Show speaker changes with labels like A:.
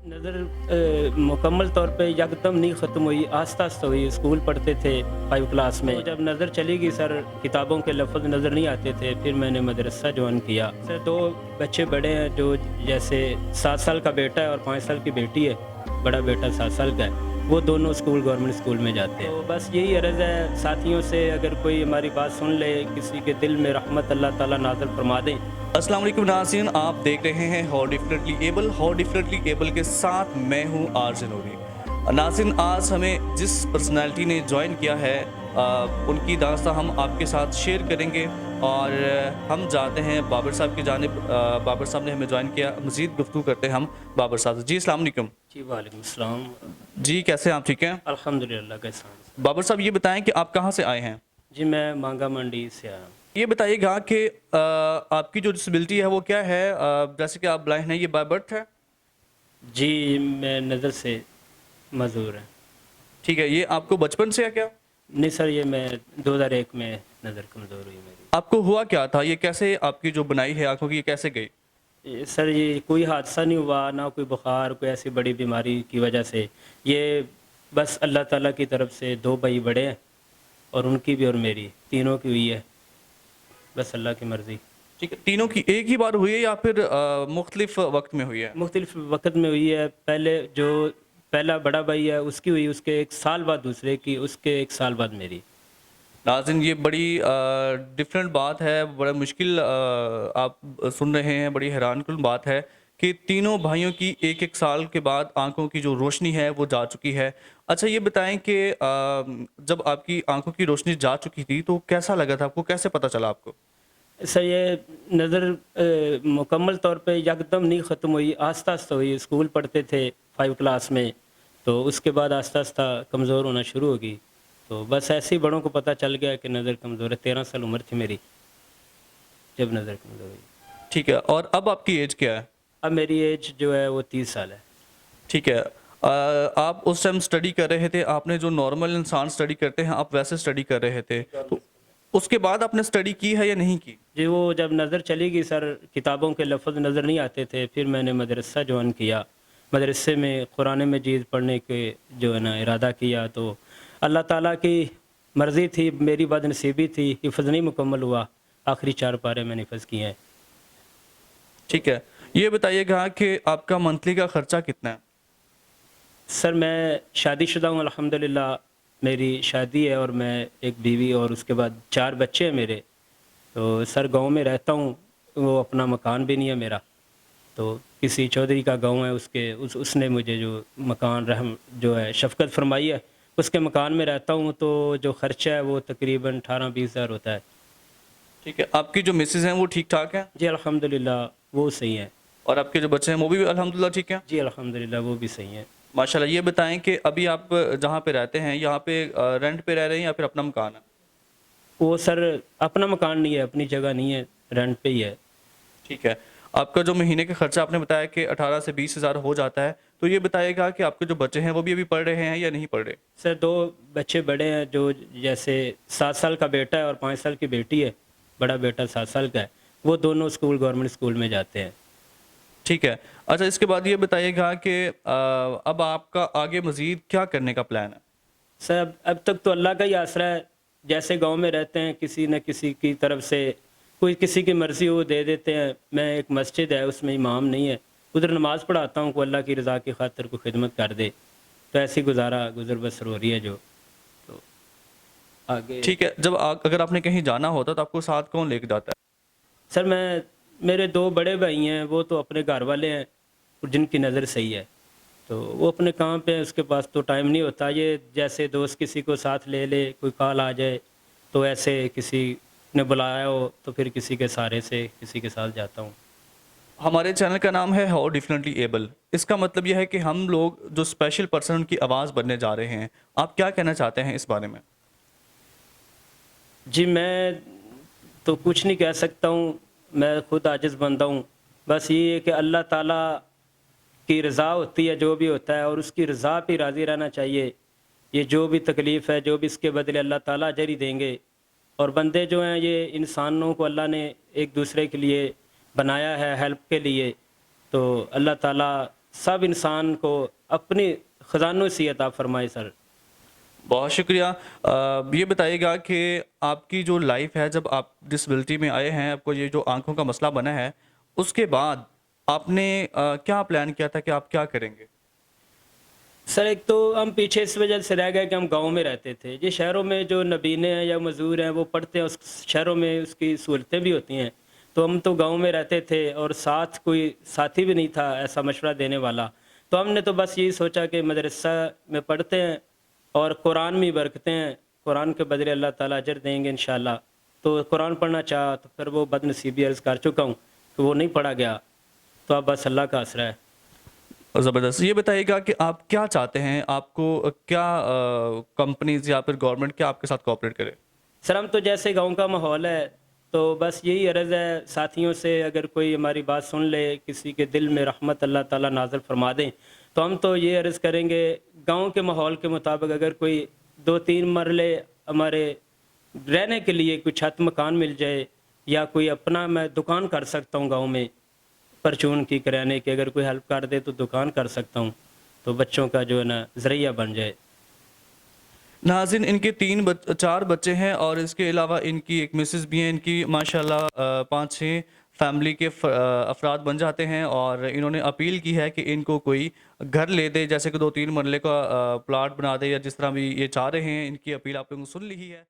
A: नज़र मुकम्मल तौर पे यकदम नहीं ख़त्म हुई, आस्ता आस्ता हुई। स्कूल पढ़ते थे 5 क्लास में, तो जब नज़र चली गई सर, किताबों के लफ्ज़ नज़र नहीं आते थे, फिर मैंने मदरसा ज्वाइन किया। सर 2 बच्चे बड़े हैं, जो जैसे 7 साल का बेटा है और 5 साल की बेटी है। बड़ा बेटा 7 साल का है, वो दोनों स्कूल गवर्नमेंट स्कूल में जाते हैं। तो बस यही अर्ज़ है साथियों से, अगर कोई हमारी बात सुन ले, किसी के दिल में रहमत अल्लाह ताला नाज़िल फरमा दें।
B: अस्सलाम वालेकुम नाज़रीन, आप देख रहे हैं हाउ डिफरेंटली एबल के साथ मैं हूं आरजे नूरी। नाज़रीन, आज हमें जिस पर्सनालिटी ने ज्वाइन किया है उनकी दास्तां हम आपके साथ शेयर करेंगे और हम जाते हैं बाबर साहब की जानिब। बाबर साहब ने हमें ज्वाइन किया, मज़ीद गुफ्तगू करते हैं हम बाबर साहब से। जी अस्सलाम वालेकुम।
A: जी वालेकुम सलाम।
B: जी कैसे हैं आप, ठीक हैं?
A: अल्हम्दुलिल्लाह कैसा हैं?
B: बाबर साहब ये बताएं कि आप कहाँ से आए हैं?
A: जी मैं मांगा मंडी से आया हूँ।
B: ये बताइएगा कि आपकी जो डिसेबिलिटी है वो क्या है? जैसे कि आप ब्लाइंड हैं, ये बाय बर्थ है?
A: जी मैं नज़र से मजूर है।
B: ठीक है, ये आपको बचपन से है क्या?
A: नहीं सर, ये मैं 2001 में नज़र कमज़ोर हुई मेरी।
B: आपको हुआ क्या था? ये कैसे आपकी जो बनाई है आंखों की, ये कैसे गई?
A: सर ये कोई हादसा नहीं हुआ, ना कोई बुखार, कोई ऐसी बड़ी बीमारी की वजह से। ये बस अल्लाह ताला की तरफ से 2 भाई बड़े हैं, और उनकी भी और मेरी तीनों की हुई है, बस अल्लाह की मर्ज़ी।
B: ठीक है, तीनों की एक ही बार हुई है या फिर मुख्तलिफ वक्त में हुई है?
A: मुख्तलिफ वक़्त में हुई है। पहले जो पहला बड़ा भाई है उसकी हुई, उसके 1 साल बाद दूसरे की, उसके 1 साल बाद मेरी।
B: नाज़रीन, ये बड़ी डिफरेंट बात है, बड़ा मुश्किल आप सुन रहे हैं, बड़ी हैरानकुन बात है कि तीनों भाइयों की एक एक साल के बाद आंखों की जो रोशनी है वो जा चुकी है। अच्छा ये बताएं कि जब आपकी आंखों की रोशनी जा चुकी थी तो कैसा लगा था आपको, कैसे पता चला आपको?
A: सर ये नज़र मुकम्मल तौर पे यकदम नहीं ख़त्म हुई, आस्ता आस्ता हुई। स्कूल पढ़ते थे 5 क्लास में, तो उसके बाद आस्ता आस्ता कमज़ोर होना शुरू हो गई। तो बस ऐसे ही बड़ों को पता चल गया कि नज़र कमज़ोर है। 13 साल उम्र थी मेरी जब नज़र कमज़ोर हुई।
B: ठीक है, और अब आपकी एज क्या है?
A: अब मेरी एज जो है वो 30 साल है।
B: ठीक है। आप उस टाइम स्टडी कर रहे थे, आपने जो नॉर्मल इंसान स्टडी करते हैं आप वैसे स्टडी कर रहे थे, तो उसके बाद आपने स्टडी की है या नहीं की?
A: जी वो जब नज़र चली गई सर, किताबों के लफ्ज़ नज़र नहीं आते थे, फिर मैंने मदरसा ज्वाइन किया। मदरसे में कुरान मजीद पढ़ने के जो है ना इरादा किया, तो अल्लाह ताला की मर्ज़ी थी, मेरी बदनसीबी थी, हिफ़्ज़ नहीं मुकम्मल हुआ। आखिरी 4 पारे मैंने हिफ़्ज़ किए हैं।
B: ठीक है, ये बताइएगा कि आपका मंथली का खर्चा कितना है?
A: सर मैं शादीशुदा हूँ अल्हम्दुलिल्लाह, मेरी शादी है और मैं एक बीवी और उसके बाद 4 बच्चे हैं मेरे। तो सर गाँव में रहता हूँ, वो अपना मकान भी नहीं है मेरा। तो किसी चौधरी का गाँव है, उसने मुझे जो मकान रहम जो है शफ़क़त फ़रमाई है, उसके मकान में रहता हूँ। तो जो ख़र्चा है वो तकरीबन 18-20 हज़ार होता है।
B: ठीक है, आपकी जो मिसेज़ हैं वो ठीक-ठाक हैं?
A: जी अल्हम्दुलिल्लाह वो सही हैं।
B: और आपके जो बच्चे हैं वो भी अल्हम्दुलिल्लाह ठीक हैं?
A: जी अल्हम्दुलिल्लाह वो भी सही हैं।
B: माशाल्लाह। ये बताएँ कि अभी आप जहाँ पे रहते हैं, यहाँ पे रेंट पे रह रहे हैं या फिर अपना मकान है?
A: वो सर अपना मकान नहीं है, अपनी जगह नहीं है, रेंट पे ही है।
B: ठीक है। आपका जो महीने का खर्चा आपने बताया कि 18 से 20 हज़ार हो जाता है, तो ये बताइएगा कि आपके जो बच्चे हैं वो भी अभी पढ़ रहे हैं या नहीं पढ़ रहे?
A: सर 2 बच्चे बड़े हैं, जो जैसे 7 साल का बेटा है और 5 साल की बेटी है। बड़ा बेटा 7 साल का है, वो दोनों स्कूल गवर्नमेंट स्कूल में जाते हैं।
B: ठीक है। अच्छा इसके बाद ये बताइएगा कि अब आपका आगे मज़ीद क्या करने का प्लान है?
A: सर अब तक तो अल्लाह का ही आसरा है। जैसे गांव में रहते हैं, किसी न किसी की तरफ से कोई किसी की मर्ज़ी हो दे देते हैं। मैं एक मस्जिद है उसमें इमाम नहीं है, उधर नमाज़ पढ़ाता हूँ, को अल्लाह की रज़ा की खातिर को खिदमत कर दे। तो ऐसी गुज़र बसर हो रही है जो। तो आगे
B: ठीक है, जब अगर आपने कहीं जाना होता तो आपको साथ कौन लेके जाता है?
A: सर मेरे 2 बड़े भाई हैं, वो तो अपने घर वाले हैं और जिनकी नज़र सही है। तो वो अपने काम पे है, उसके पास तो टाइम नहीं होता। ये जैसे दोस्त किसी को साथ ले ले, कोई कॉल आ जाए, तो ऐसे किसी ने बुलाया हो तो फिर किसी के सहारे से किसी के साथ जाता हूँ।
B: हमारे चैनल का नाम है हाउ डिफरेंटली एबल। इसका मतलब यह है कि हम लोग जो स्पेशल पर्सन उनकी आवाज़ बनने जा रहे हैं। आप क्या कहना चाहते हैं इस बारे में?
A: जी मैं तो कुछ नहीं कह सकता हूँ, मैं खुद आजिज़ बंदा हूँ। बस ये है कि अल्लाह ताला की रज़ा होती है जो भी होता है, और उसकी रज़ा पे राज़ी रहना चाहिए। ये जो भी तकलीफ़ है, जो भी इसके बदले अल्लाह ताला अजर ही देंगे। और बंदे जो हैं, ये इंसानों को अल्लाह ने एक दूसरे के लिए बनाया है, हेल्प के लिए। तो अल्लाह ताला सब इंसान को अपनी ख़जानों से अता फरमाए सर।
B: बहुत शुक्रिया। ये बताइएगा कि आपकी जो लाइफ है, जब आप डिसेबिलिटी में आए हैं, आपको ये जो आंखों का मसला बना है, उसके बाद आपने क्या प्लान किया था कि आप क्या करेंगे?
A: सर एक तो हम पीछे इस वजह से रह गए कि हम गांव में रहते थे। ये शहरों में जो नबीने हैं या मज़दूर हैं वो पढ़ते हैं, उस शहरों में उसकी सहूलतें भी होती हैं। तो हम तो गांव में रहते थे और साथ कोई साथी भी नहीं था ऐसा मशवरा देने वाला। तो हमने तो बस यही सोचा कि मदरसा में पढ़ते हैं और कुरान में बरकते हैं, कुरान के बदले अल्लाह ताला अजर देंगे इंशाल्लाह। तो कुरान पढ़ना चाहा तो फिर वो बदनसीबी अर्ज़ कर चुका हूँ कि वो नहीं पढ़ा गया। तो अब बस अल्लाह का आसरा है।
B: ज़बरदस्त। ये बताइएगा कि आप क्या चाहते हैं? आपको क्या कंपनीज़ या फिर गवर्नमेंट क्या आपके साथ कोऑपरेट करे?
A: सर हम तो जैसे गांव का माहौल है तो बस यही अर्ज़ है साथियों से, अगर कोई हमारी बात सुन ले, किसी के दिल में रहमत अल्लाह ताला नाज़िल फरमा दें, तो हम तो ये अर्ज़ करेंगे गांव के माहौल के मुताबिक अगर कोई 2-3 मरले हमारे रहने के लिए कोई छत मकान मिल जाए, या कोई अपना मैं दुकान कर सकता हूँ गांव में परचून की किराने की, अगर कोई हेल्प कर दे तो दुकान कर सकता हूँ, तो बच्चों का जो है ना ज़रिया बन जाए।
B: नाज़रीन, इनके 4 बच्चे हैं और इसके अलावा इनकी एक मिसेस भी हैं। इनकी माशाल्लाह 5-6 फैमिली के अफराद बन जाते हैं और इन्होंने अपील की है कि इनको कोई घर ले दे, जैसे कि 2-3 मरले का प्लॉट बना दे, या जिस तरह भी ये चाह रहे हैं। इनकी अपील आप लोगों ने सुन ली ही है।